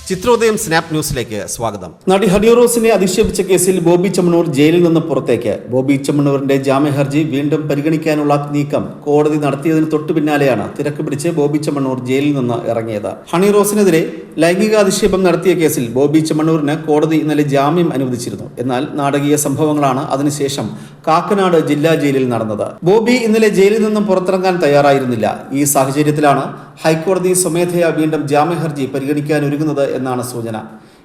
Chithrodayam snap ന്യൂസിലേക്ക് സ്വാഗതം. നടി ഹണി റോസിനെ അധിക്ഷേപിച്ച കേസിൽ ബോബി ചെമ്മണ്ണൂർ ജയിലിൽ നിന്ന് പുറത്തേക്ക്. ബോബി ചെമ്മണ്ണൂരിന്റെ ജാമ്യ ഹർജി വീണ്ടും പരിഗണിക്കാനുള്ള നീക്കം കോടതി നടത്തിയതിന് തൊട്ടു പിന്നാലെയാണ് തിരക്ക് പിടിച്ച് ബോബി ചെമ്മണ്ണൂർ ജയിലിൽ നിന്ന് ഇറങ്ങിയത്. ഹണി റോസിനെതിരെ ലൈംഗിക അധിക്ഷേപം നടത്തിയ കേസിൽ ബോബി ചെമ്മണ്ണൂരിന് കോടതി ഇന്നലെ ജാമ്യം അനുവദിച്ചിരുന്നു. എന്നാൽ നാടകീയ സംഭവങ്ങളാണ് അതിനുശേഷം കാക്കനാട് ജില്ലാ ജയിലിൽ നടന്നത്. ബോബി ഇന്നലെ ജയിലിൽ നിന്നും പുറത്തിറങ്ങാൻ തയ്യാറായിരുന്നില്ല. ഈ സാഹചര്യത്തിലാണ് ഹൈക്കോടതി സ്വമേധയാ വീണ്ടും ജാമ്യ ഹർജി പരിഗണിക്കാൻ ഒരുങ്ങുന്നത് എന്നാണ് സൂചന.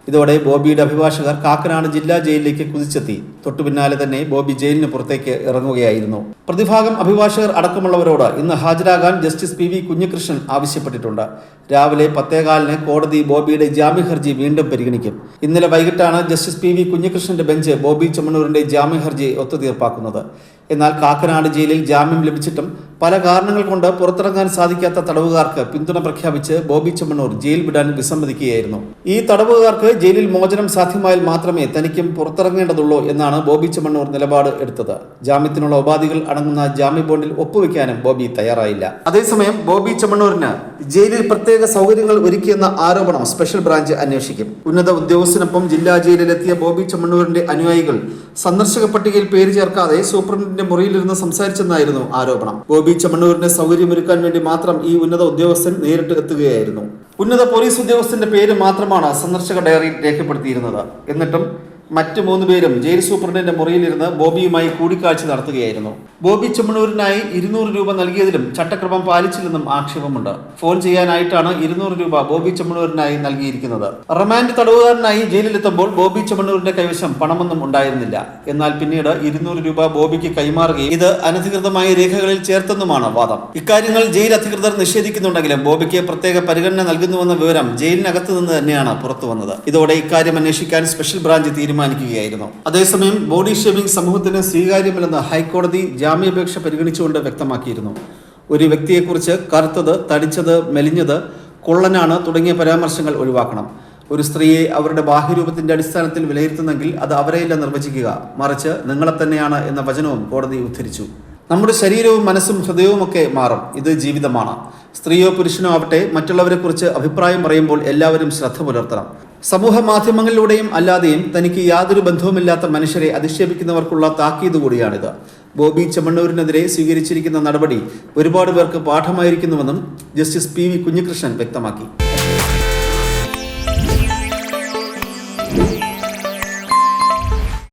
ഇതോടെ ബോബിയുടെ അഭിഭാഷകർ കാക്കനാട് ജില്ലാ ജയിലിലേക്ക് കുതിച്ചെത്തി. തൊട്ടുപിന്നാലെ തന്നെ ബോബി ജയിലിന് പുറത്തേക്ക് ഇറങ്ങുകയായിരുന്നു. പ്രതിഭാഗം അഭിഭാഷകർ അടക്കമുള്ളവരോട് ഇന്ന് ഹാജരാകാൻ ജസ്റ്റിസ് പി വി കുഞ്ഞികൃഷ്ണൻ ആവശ്യപ്പെട്ടിട്ടുണ്ട്. രാവിലെ 10:15 കോടതി ബോബിയുടെ ജാമ്യ ഹർജി വീണ്ടും പരിഗണിക്കും. ഇന്നലെ വൈകിട്ടാണ് ജസ്റ്റിസ് പി വി കുഞ്ഞികൃഷ്ണന്റെ ബെഞ്ച് ബോബി ചെമ്മണ്ണൂരിന്റെ ജാമ്യ ഹർജി ഒത്തുതീർപ്പാക്കുന്നത്. എന്നാൽ കാക്കനാട് ജയിലിൽ ജാമ്യം ലഭിച്ചിട്ടും പല കാരണങ്ങൾ കൊണ്ട് പുറത്തിറങ്ങാൻ സാധിക്കാത്ത തടവുകാർക്ക് പിന്തുണ പ്രഖ്യാപിച്ച് ബോബി ചെമ്മണ്ണൂർ ജയിൽ വിടാൻ വിസമ്മതിക്കുകയായിരുന്നു. ഈ തടവുകാർക്ക് ജയിലിൽ മോചനം സാധ്യമായാൽ മാത്രമേ തനിക്കും പുറത്തിറങ്ങേണ്ടതുള്ളൂ എന്നാണ് ബോബി ചെമ്മണ്ണൂർ നിലപാട് എടുത്തത്. ജാമ്യത്തിനുള്ള ഉപാധികൾ അടങ്ങുന്ന ജാമ്യ ബോണ്ടിൽ ഒപ്പുവെക്കാനും ബോബി തയ്യാറായില്ല. അതേസമയം ബോബി ചെമ്മണ്ണൂരിന് ജയിലിൽ പ്രത്യേക സൗകര്യങ്ങൾ ഒരുക്കിയെന്ന ആരോപണം സ്പെഷ്യൽ ബ്രാഞ്ച് അന്വേഷിക്കും. ഉന്നത ഉദ്യോഗസ്ഥനൊപ്പം ജില്ലാ ജയിലിലെത്തിയ ബോബി ചെമ്മണ്ണൂരിന്റെ അനുയായികൾ സന്ദർശക പട്ടികയിൽ പേര് ചേർക്കാതെ സൂപ്രണ്ടിന്റെ മുറിയിലിരുന്ന് സംസാരിച്ചെന്നായിരുന്നു ആരോപണം. ബോബി ചെമ്മണ്ണൂരിന് സൗകര്യമൊരുക്കാൻ വേണ്ടി മാത്രം ഈ ഉന്നത ഉദ്യോഗസ്ഥൻ നേരിട്ട് എത്തുകയായിരുന്നു. ഉന്നത പോലീസ് ഉദ്യോഗസ്ഥന്റെ പേര് മാത്രമാണ് സന്ദർശക ഡയറിയിൽ രേഖപ്പെടുത്തിയിരുന്നത്. എന്നിട്ടും മറ്റ് 3 പേരും ജയിൽ സൂപ്രണ്ടിന്റെ മുറിയിലിരുന്ന് ബോബിയുമായി കൂടിക്കാഴ്ച നടത്തുകയായിരുന്നു. ബോബി ചെമ്മണ്ണൂരിനായി 200 രൂപ നൽകിയതിലും ചട്ടക്രമം പാലിച്ചില്ലെന്നും ആക്ഷേപമുണ്ട്. ഫോൺ ചെയ്യാനായിട്ടാണ് 200 രൂപ ബോബി ചെമ്മണ്ണൂരിനായി നൽകിയിരിക്കുന്നത്. റിമാൻഡ് തടവുകാരനായി ജയിലിലെത്തുമ്പോൾ ബോബി ചെമ്മണ്ണൂരിന്റെ കൈവശം പണമൊന്നും ഉണ്ടായിരുന്നില്ല. എന്നാൽ പിന്നീട് 200 രൂപ ബോബിക്ക് കൈമാറുകയും ഇത് അനധികൃതമായ രേഖകളിൽ ചേർത്തെന്നുമാണ് വാദം. ഇക്കാര്യങ്ങൾ ജയിൽ അധികൃതർ നിഷേധിക്കുന്നുണ്ടെങ്കിലും ബോബിക്ക് പ്രത്യേക പരിഗണന നൽകുന്നുവെന്ന വിവരം ജയിലിനകത്ത് നിന്ന് തന്നെയാണ് പുറത്തു വന്നത്. ഇതോടെ ഇക്കാര്യം അന്വേഷിക്കാൻ സ്പെഷ്യൽ ബ്രാഞ്ച് തീരുമാനിക്കുകയായിരുന്നു. അതേസമയം ബോഡി ഷേവിംഗ് സമൂഹത്തിന് സ്വീകാര്യമല്ലെന്ന് ഹൈക്കോടതി ജാമ്യാപേക്ഷ പരിഗണിച്ചുകൊണ്ട് വ്യക്തമാക്കിയിരുന്നു. ഒരു വ്യക്തിയെക്കുറിച്ച് കറുത്തത്, തടിച്ചത്, മെലിഞ്ഞത്, കുള്ളനാണ് തുടങ്ങിയ പരാമർശങ്ങൾ ഒഴിവാക്കണം. ഒരു സ്ത്രീയെ അവരുടെ ബാഹ്യരൂപത്തിന്റെ അടിസ്ഥാനത്തിൽ വിലയിരുത്തുന്നെങ്കിൽ അത് അവരെയല്ല നിർവചിക്കുക, മറിച്ച് നിങ്ങളെ തന്നെയാണ് എന്ന വചനവും കോടതി ഉദ്ധരിച്ചു. നമ്മുടെ ശരീരവും മനസ്സും ഹൃദയവും ഒക്കെ മാറും. ഇത് ജീവിതമാണ്. സ്ത്രീയോ പുരുഷനോ ആവട്ടെ, മറ്റുള്ളവരെ കുറിച്ച് അഭിപ്രായം പറയുമ്പോൾ എല്ലാവരും ശ്രദ്ധ പുലർത്തണം. സമൂഹ മാധ്യമങ്ങളിലൂടെയും അല്ലാതെയും തനിക്ക് യാതൊരു ബന്ധവുമില്ലാത്ത മനുഷ്യരെ അധിക്ഷേപിക്കുന്നവർക്കുള്ള താക്കീത് കൂടിയാണിത്. ബോബി ചെമ്മണ്ണൂരിനെതിരെ സ്വീകരിച്ചിരിക്കുന്ന നടപടി ഒരുപാട് പേർക്ക് പാഠമായിരിക്കുന്നുവെന്നും ജസ്റ്റിസ് പി വി കുഞ്ഞികൃഷ്ണൻ വ്യക്തമാക്കി.